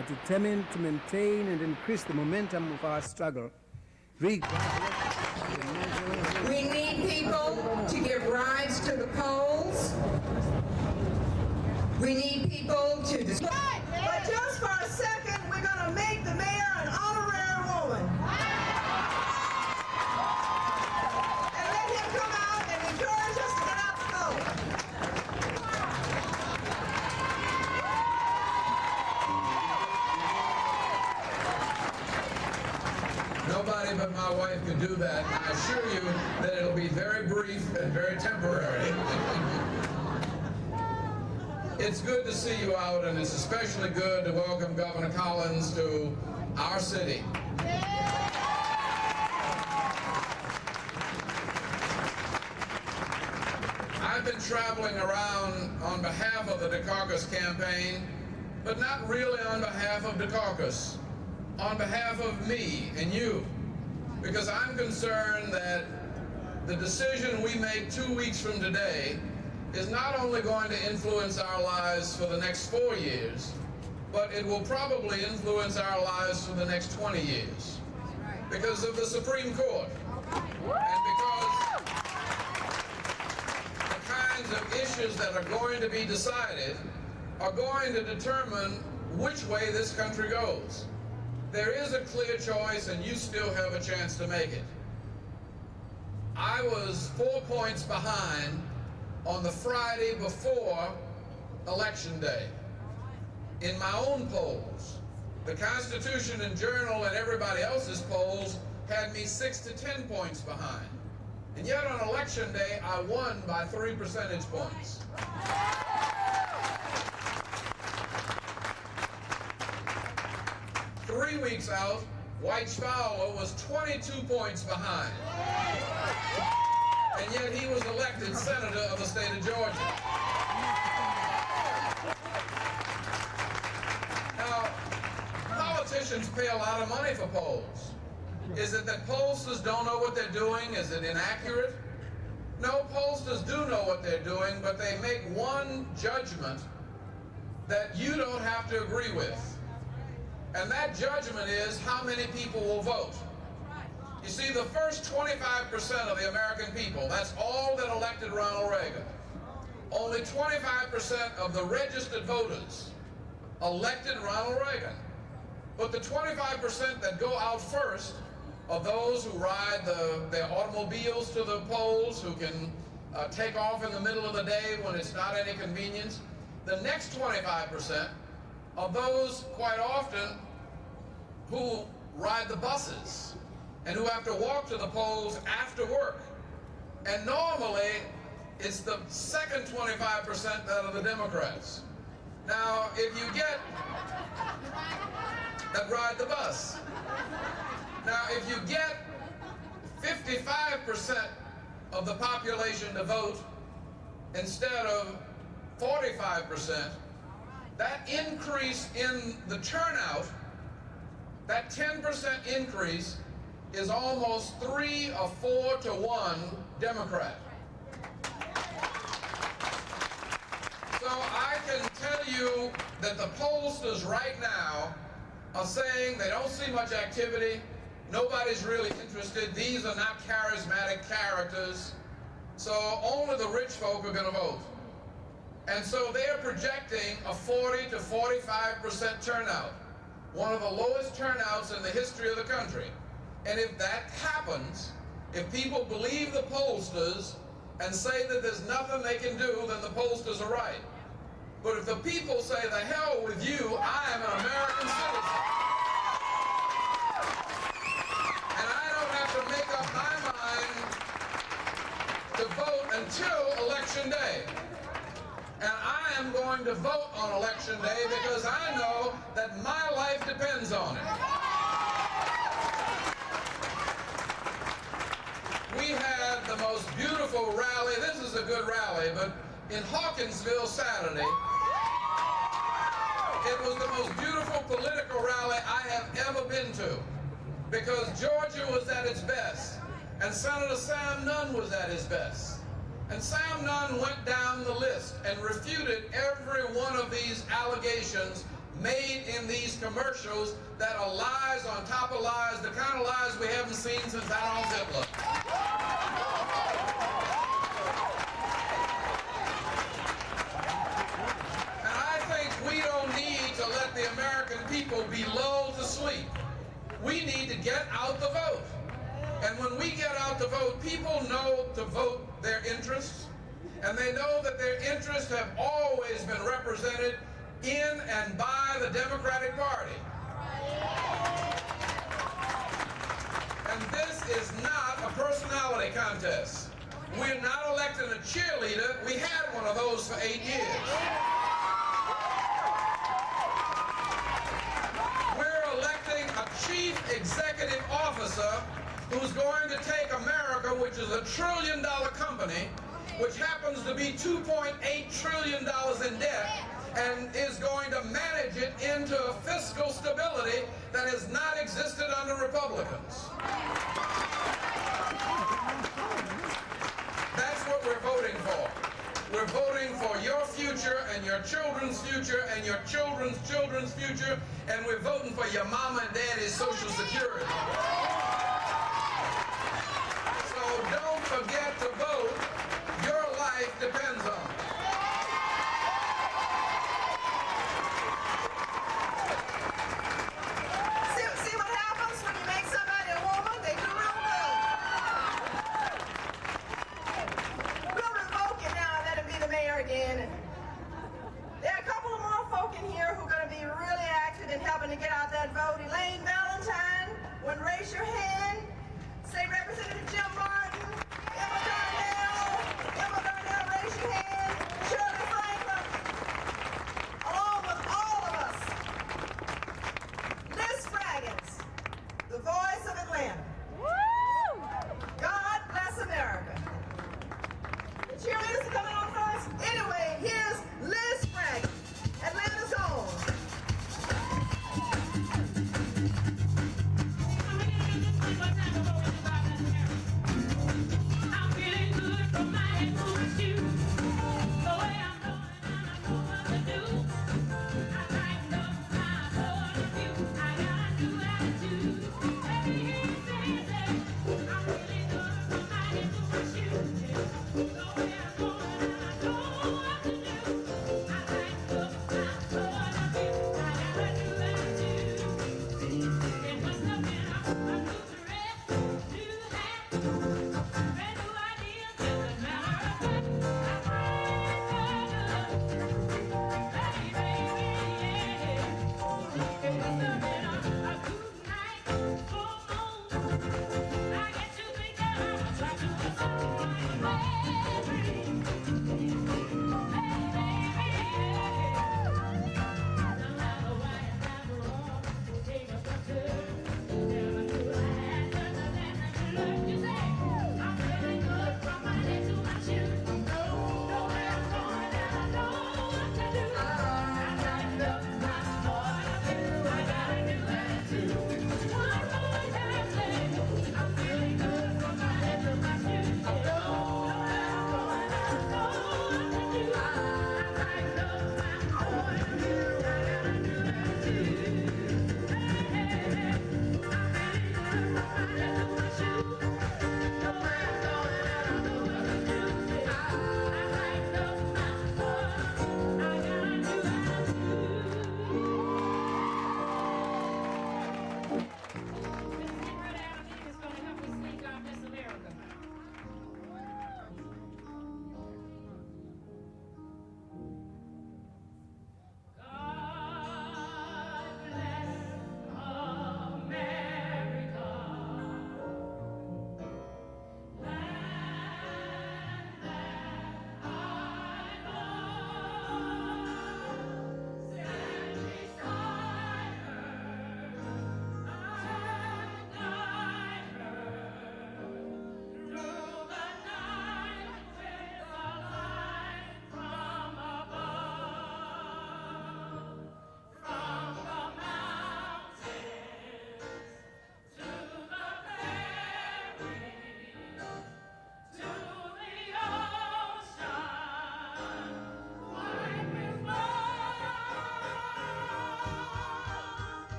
are determined to maintain and increase the momentum of our struggle. We need people to give rides to the polls. We need people to decide. But just for a second, we're going to make the mayor an honorary woman. And let him come out and encourage us to get out the vote. Nobody but my wife could do that. I assure you that it'll be very brief and very temporary. It's good to see you out, and it's especially good to welcome Governor Collins to our city. I've been traveling around on behalf of the Dukakis campaign, but not really on behalf of Dukakis, on behalf of me and you, because I'm concerned that the decision we make 2 weeks from today is not only going to influence our lives for the next 4 years, but it will probably influence our lives for the next 20 years because of the Supreme Court and because the kinds of issues that are going to be decided are going to determine which way this country goes. There is a clear choice, and you still have a chance to make it. I was 4 points behind on the Friday before Election Day. In my own polls, the Constitution and Journal and everybody else's polls had me 6 to 10 points behind. And yet on Election Day, I won by 3 percentage points. 3 weeks out, White Fowler was 22 points behind. And yet he was elected senator of the state of Georgia. Now, politicians pay a lot of money for polls. Is it that pollsters don't know what they're doing? Is it inaccurate? No, pollsters do know what they're doing, but they make one judgment that you don't have to agree with. And that judgment is how many people will vote. You see, the first 25% of the American people, that's all that elected Ronald Reagan. Only 25% of the registered voters elected Ronald Reagan. But the 25% that go out first are those who ride their automobiles to the polls, who can take off in the middle of the day when it's not any convenience. The next 25% are those, quite often, who ride the buses and who have to walk to the polls after work. And normally, it's the second 25% that are the Democrats. Now, if you get that ride the bus, now if you get 55% of the population to vote instead of 45%, that increase in the turnout, that 10% increase, is almost 3 or 4 to 1 Democrat. So I can tell you that the pollsters right now are saying they don't see much activity, nobody's really interested, these are not charismatic characters, so only the rich folk are going to vote. And so they're projecting a 40 to 45% turnout, one of the lowest turnouts in the history of the country. And if that happens, if people believe the pollsters and say that there's nothing they can do, then the pollsters are right. But if the people say, the hell with you, I am an American citizen, and I don't have to make up my mind to vote until Election Day. And I am going to vote on Election Day because I know that my life depends on it. We had the most beautiful rally. This is a good rally, but in Hawkinsville Saturday, it was the most beautiful political rally I have ever been to, because Georgia was at its best, and Senator Sam Nunn was at his best. And Sam Nunn went down the list and refuted every one of these allegations made in these commercials that are lies on top of lies, the kind of lies we haven't seen since Adolf Hitler. And I think we don't need to let the American people be lulled to sleep. We need to get out the vote. And when we get out the vote, people know to vote their interests, and they know that their interests have always been represented in and by the Democratic Party. And this is not a personality contest. We're not electing a cheerleader. We had one of those for 8 years. We're electing a chief executive officer who's going to take America, which is $1 trillion company, which happens to be $2.8 trillion in debt, and is going to manage it into a fiscal stability that has not existed under Republicans. That's what we're voting for. We're voting for your future and your children's future and your children's children's future, and we're voting for your mama and daddy's Social Security. So don't forget to vote. Your life depends on it. See what happens when you make somebody a woman? They do real good. We'll revoke it now and let him be the mayor again. There are a couple of more folk in here who are going to be really active in helping to get out that vote. Elaine Valentine, when raise your hand.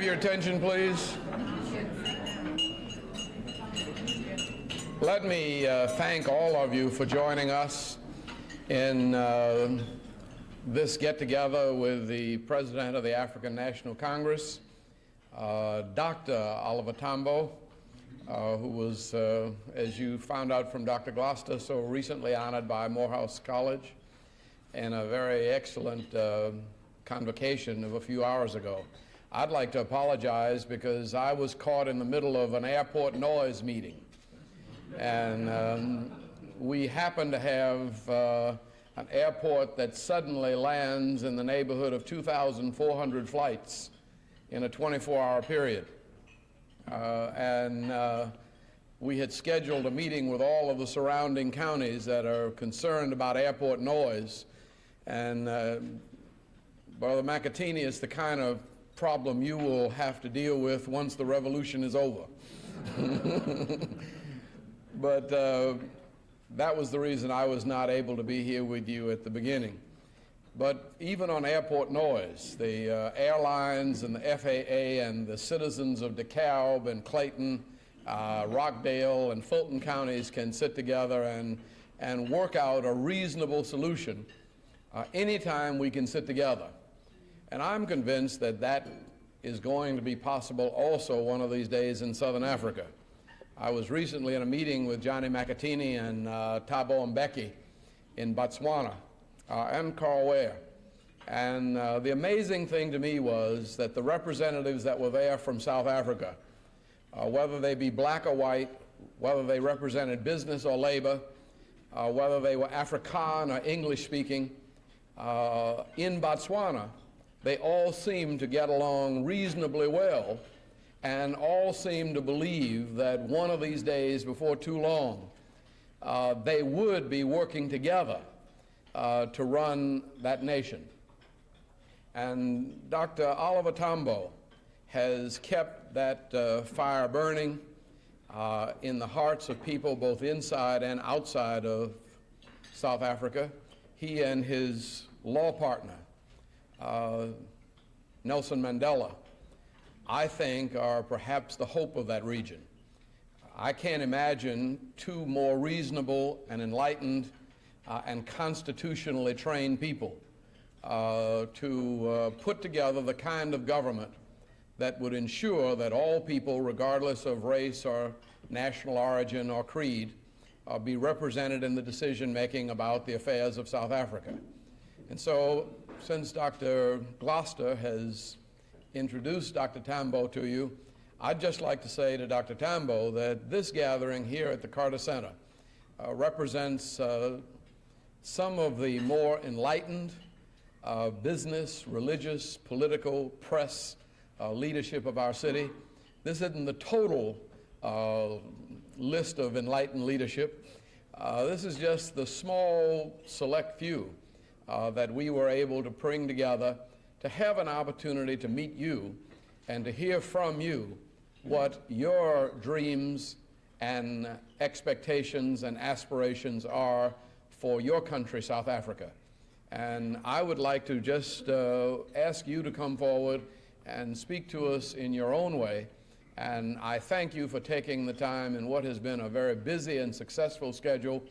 have your attention, please? Let me thank all of you for joining us in this get-together with the President of the African National Congress, Dr. Oliver Tambo, who was, as you found out from Dr. Gloucester, so recently honored by Morehouse College in a very excellent convocation of a few hours ago. I'd like to apologize because I was caught in the middle of an airport noise meeting. And we happen to have an airport that suddenly lands in the neighborhood of 2,400 flights in a 24-hour period. We had scheduled a meeting with all of the surrounding counties that are concerned about airport noise. And Brother McAtini, it's the kind of problem you will have to deal with once the revolution is over. But that was the reason I was not able to be here with you at the beginning. But even on airport noise, the airlines and the FAA and the citizens of DeKalb and Clayton, Rockdale and Fulton counties can sit together and work out a reasonable solution anytime we can sit together. And I'm convinced that that is going to be possible also one of these days in Southern Africa. I was recently in a meeting with Johnny McAtini and Thabo Mbeki in Botswana and Carl Ware. And the amazing thing to me was that the representatives that were there from South Africa, whether they be black or white, whether they represented business or labor, whether they were Afrikaan or English speaking, in Botswana, they all seemed to get along reasonably well and all seemed to believe that one of these days, before too long, they would be working together to run that nation. And Dr. Oliver Tambo has kept that fire burning in the hearts of people both inside and outside of South Africa. He and his law partner, Nelson Mandela, I think are perhaps the hope of that region. I can't imagine two more reasonable and enlightened and constitutionally trained people to put together the kind of government that would ensure that all people, regardless of race or national origin or creed, be represented in the decision-making about the affairs of South Africa. And so, since Dr. Gloucester has introduced Dr. Tambo to you, I'd just like to say to Dr. Tambo that this gathering here at the Carter Center represents some of the more enlightened business, religious, political, press leadership of our city. This isn't the total list of enlightened leadership. This is just the small, select few that we were able to bring together to have an opportunity to meet you and to hear from you what your dreams and expectations and aspirations are for your country, South Africa. And I would like to just ask you to come forward and speak to us in your own way. And I thank you for taking the time in what has been a very busy and successful schedule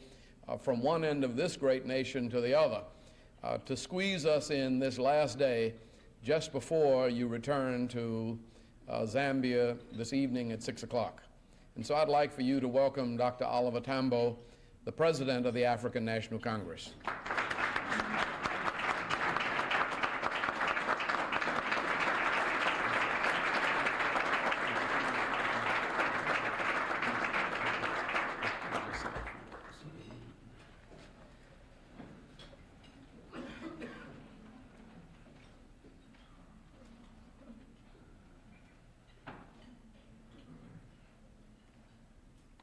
from one end of this great nation to the other to squeeze us in this last day just before you return to Zambia this evening at 6 o'clock. And so I'd like for you to welcome Dr. Oliver Tambo, the President of the African National Congress.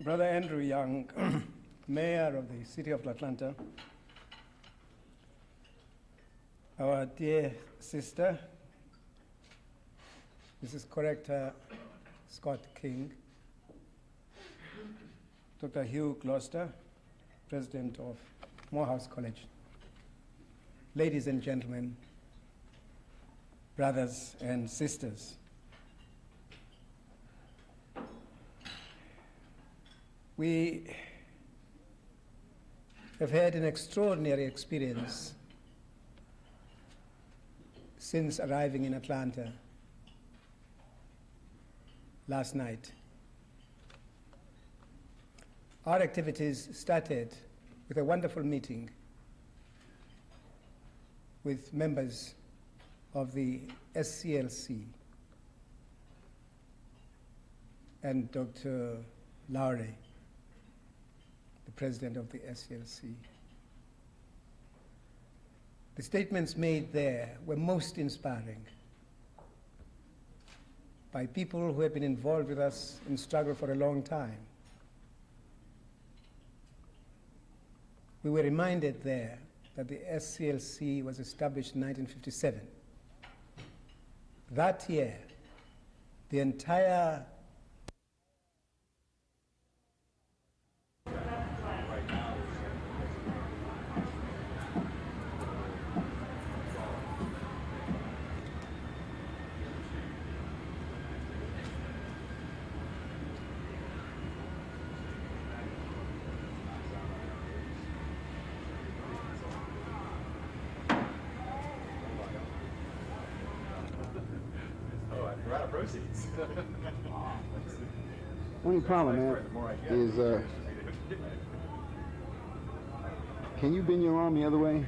Brother Andrew Young, Mayor of the City of Atlanta, our dear sister, Mrs. Corrector Scott King, Dr. Hugh Gloucester, President of Morehouse College, ladies and gentlemen, brothers and sisters, We have had an extraordinary experience since arriving in Atlanta last night. Our activities started with a wonderful meeting with members of the SCLC and Dr. Lowry, the president of the SCLC. The statements made there were most inspiring by people who have been involved with us in struggle for a long time. We were reminded there that the SCLC was established in 1957. That year, the entire proceeds. Only problem, man, is can you bend your arm the other way?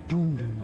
Doom, doom.